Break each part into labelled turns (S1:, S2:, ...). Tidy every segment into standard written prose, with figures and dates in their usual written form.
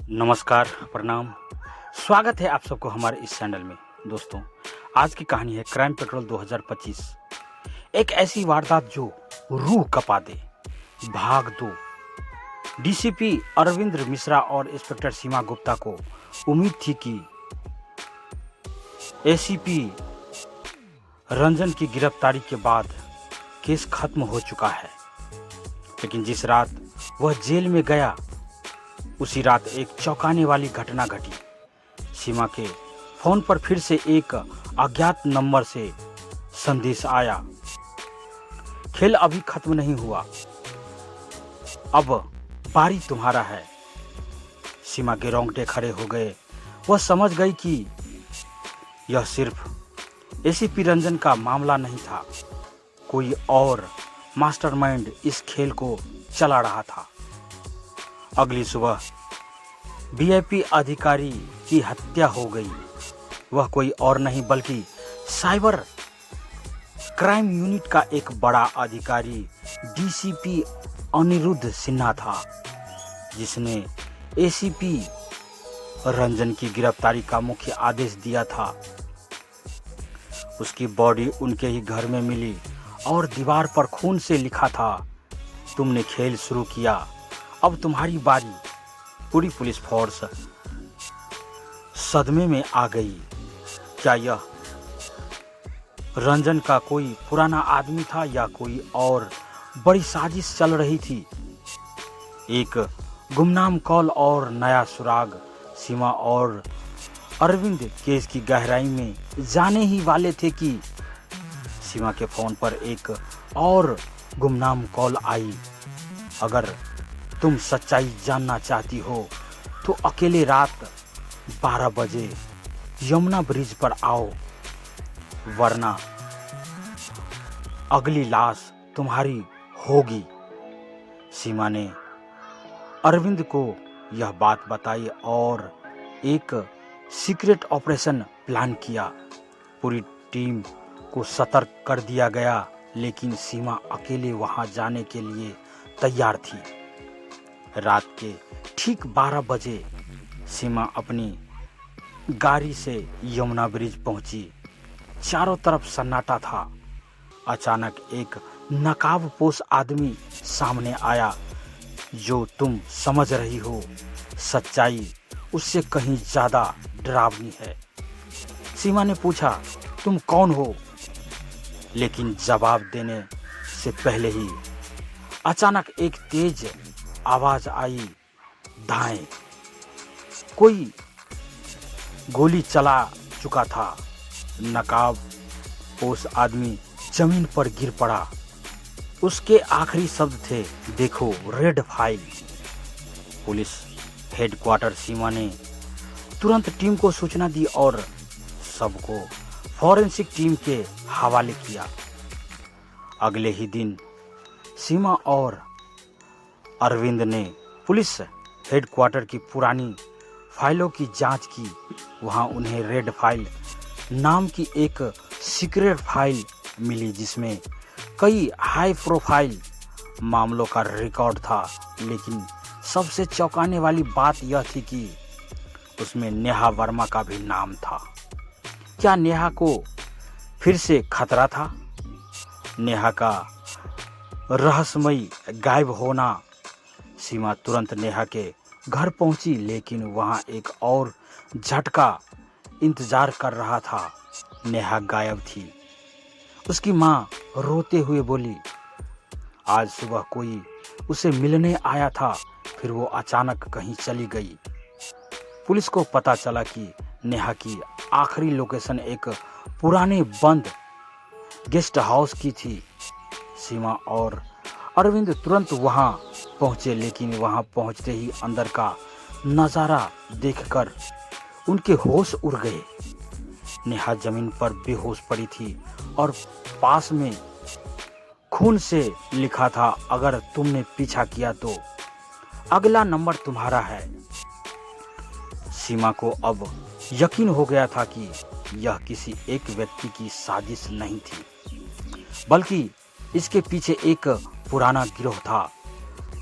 S1: नमस्कार, प्रणाम। स्वागत है आप सबको हमारे इस चैनल में। दोस्तों, आज की कहानी है क्राइम पेट्रोल 2025। एक ऐसी वारदात जो रूह कपा दे। भाग 2। डीसीपी अरविंद मिश्रा और इंस्पेक्टर सीमा गुप्ता को उम्मीद थी कि एसीपी रंजन की गिरफ्तारी के बाद केस खत्म हो चुका है, लेकिन जिस रात वह जेल में गया उसी रात एक चौंकाने वाली घटना घटी। सीमा के फोन पर फिर से एक अज्ञात नंबर से संदेश आया, खेल अभी खत्म नहीं हुआ, अब बारी तुम्हारा है। सीमा के रोंगटे खड़े हो गए। वह समझ गई कि यह सिर्फ एसीपी रंजन का मामला नहीं था, कोई और मास्टरमाइंड इस खेल को चला रहा था। अगली सुबह वीआईपी अधिकारी की हत्या हो गई। वह कोई और नहीं बल्कि साइबर क्राइम यूनिट का एक बड़ा अधिकारी डीसीपी अनिरुद्ध सिन्हा था, जिसने एसीपी रंजन की गिरफ्तारी का मुख्य आदेश दिया था। उसकी बॉडी उनके ही घर में मिली और दीवार पर खून से लिखा था, तुमने खेल शुरू किया, अब तुम्हारी बारी। पूरी पुलिस फोर्स सदमे में आ गई। क्या यह रंजन का कोई पुराना आदमी था या कोई और बड़ी साजिश चल रही थी? एक गुमनाम कॉल और नया सुराग। सीमा और अरविंद केस की गहराई में जाने ही वाले थे कि सीमा के फोन पर एक और गुमनाम कॉल आई। अगर तुम सच्चाई जानना चाहती हो तो अकेले रात 12 बजे यमुना ब्रिज पर आओ, वरना अगली लाश तुम्हारी होगी। सीमा ने अरविंद को यह बात बताई और एक सीक्रेट ऑपरेशन प्लान किया। पूरी टीम को सतर्क कर दिया गया, लेकिन सीमा अकेले वहां जाने के लिए तैयार थी। रात के ठीक 12 बजे सीमा अपनी गाड़ी से यमुना ब्रिज पहुंची। चारों तरफ सन्नाटा था। अचानक एक नकाबपोश आदमी सामने आया। जो तुम समझ रही हो, सच्चाई उससे कहीं ज्यादा डरावनी है। सीमा ने पूछा, तुम कौन हो? लेकिन जवाब देने से पहले ही अचानक एक तेज आवाज आई, दाएं। कोई गोली चला चुका था। नकाबपोश आदमी जमीन पर गिर पड़ा। उसके आखिरी शब्द थे, देखो रेड फाइल। पुलिस हेडक्वार्टर सीमा ने तुरंत टीम को सूचना दी और सबको फॉरेंसिक टीम के हवाले किया। अगले ही दिन सीमा और अरविंद ने पुलिस हेडक्वार्टर की पुरानी फाइलों की जांच की। वहां उन्हें रेड फाइल नाम की एक सीक्रेट फाइल मिली, जिसमें कई हाई प्रोफाइल मामलों का रिकॉर्ड था। लेकिन सबसे चौंकाने वाली बात यह थी कि उसमें नेहा वर्मा का भी नाम था। क्या नेहा को फिर से खतरा था? नेहा का रहस्यमयी गायब होना। सीमा तुरंत नेहा के घर पहुंची, लेकिन वहां एक और झटका इंतजार कर रहा था। नेहा गायब थी। उसकी माँ रोते हुए बोली, आज सुबह कोई उसे मिलने आया था, फिर वो अचानक कहीं चली गई। पुलिस को पता चला कि नेहा की आखिरी लोकेशन एक पुराने बंद गेस्ट हाउस की थी। सीमा और अरविंद तुरंत वहां पहुंचे, लेकिन वहां पहुंचते ही अंदर का नजारा देखकर उनके होश उड़ गए। नेहा जमीन पर बेहोश पड़ी थी और पास में खून से लिखा था, अगर तुमने पीछा किया तो अगला नंबर तुम्हारा है। सीमा को अब यकीन हो गया था कि यह किसी एक व्यक्ति की साजिश नहीं थी, बल्कि इसके पीछे एक पुराना गिरोह था।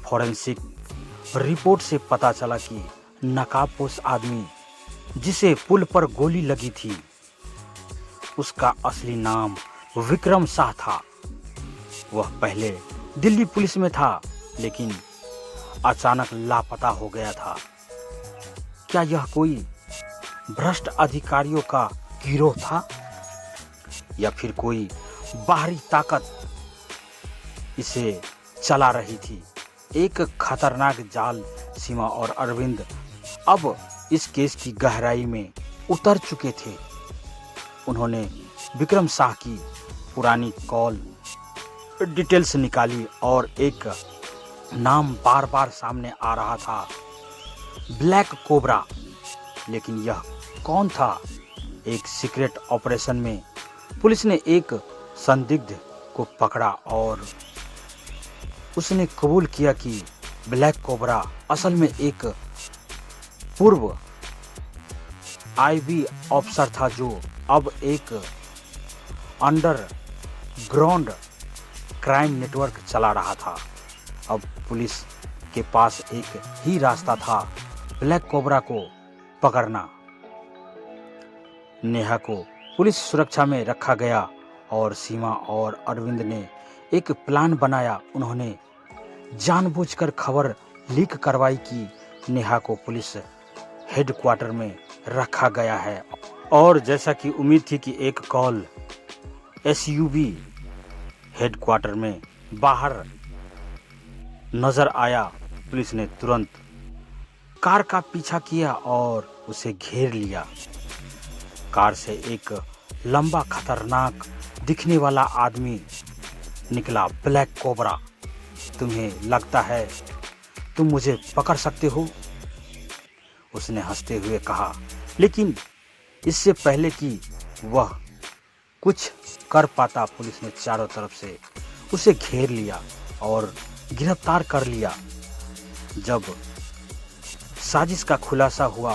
S1: फॉरेंसिक रिपोर्ट से पता चला कि नकाबपोश आदमी जिसे पुल पर गोली लगी थी, उसका असली नाम विक्रम शाह था। वह पहले दिल्ली पुलिस में था, लेकिन अचानक लापता हो गया था। क्या यह कोई भ्रष्ट अधिकारियों का गिरोह था, या फिर कोई बाहरी ताकत इसे चला रही थी? एक खतरनाक जाल। सीमा और अरविंद अब इस केस की गहराई में उतर चुके थे। उन्होंने विक्रम शाह की पुरानी कॉल डिटेल्स निकाली और एक नाम बार बार सामने आ रहा था, ब्लैक कोबरा। लेकिन यह कौन था? एक सीक्रेट ऑपरेशन में पुलिस ने एक संदिग्ध को पकड़ा और उसने कबूल किया कि ब्लैक कोबरा असल में एक पूर्व आईबी ऑफिसर था, जो अब एक अंडरग्राउंड क्राइम नेटवर्क चला रहा था। अब पुलिस के पास एक ही रास्ता था, ब्लैक कोबरा को पकड़ना। नेहा को पुलिस सुरक्षा में रखा गया और सीमा और अरविंद ने एक प्लान बनाया। उन्होंने जानबूझकर खबर लीक करवाई कि नेहा को पुलिस हेडक्वार्टर में रखा गया है, और जैसा कि उम्मीद थी कि एक कॉल एसयूवी हेडक्वार्टर में बाहर नजर आया, पुलिस ने तुरंत कार का पीछा किया और उसे घेर लिया। कार से एक लंबा खतरनाक दिखने वाला आदमी निकला। ब्लैक कोबरा, तुम्हें लगता है तुम मुझे पकड़ सकते हो? उसने हंसते हुए कहा। लेकिन इससे पहले कि वह कुछ कर पाता, पुलिस ने चारों तरफ से उसे घेर लिया और गिरफ्तार कर लिया। जब साजिश का खुलासा हुआ,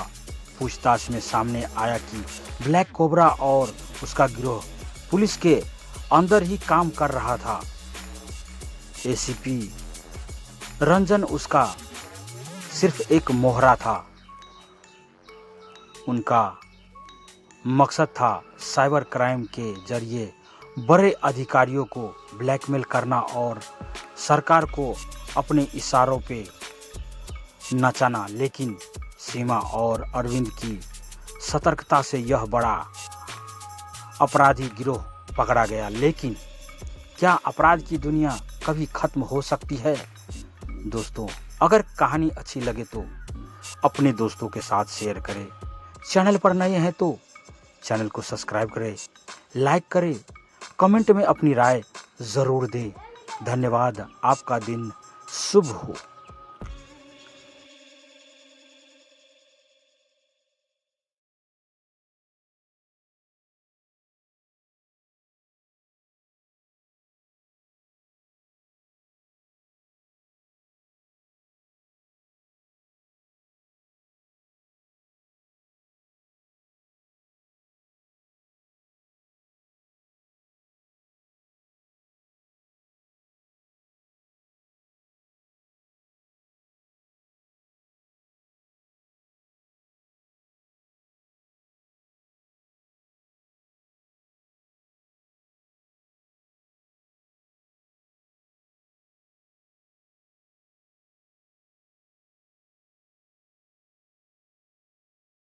S1: पूछताछ में सामने आया कि ब्लैक कोबरा और उसका गिरोह पुलिस के अंदर ही काम कर रहा था। एसीपी रंजन उसका सिर्फ एक मोहरा था। उनका मकसद था साइबर क्राइम के जरिए बड़े अधिकारियों को ब्लैकमेल करना और सरकार को अपने इशारों पे नचाना। लेकिन सीमा और अरविंद की सतर्कता से यह बड़ा अपराधी गिरोह पकड़ा गया। लेकिन क्या अपराध की दुनिया कभी खत्म हो सकती है? दोस्तों, अगर कहानी अच्छी लगे तो अपने दोस्तों के साथ शेयर करें। चैनल पर नए हैं तो चैनल को सब्सक्राइब करें, लाइक करें, कमेंट में अपनी राय ज़रूर दें। धन्यवाद। आपका दिन शुभ हो।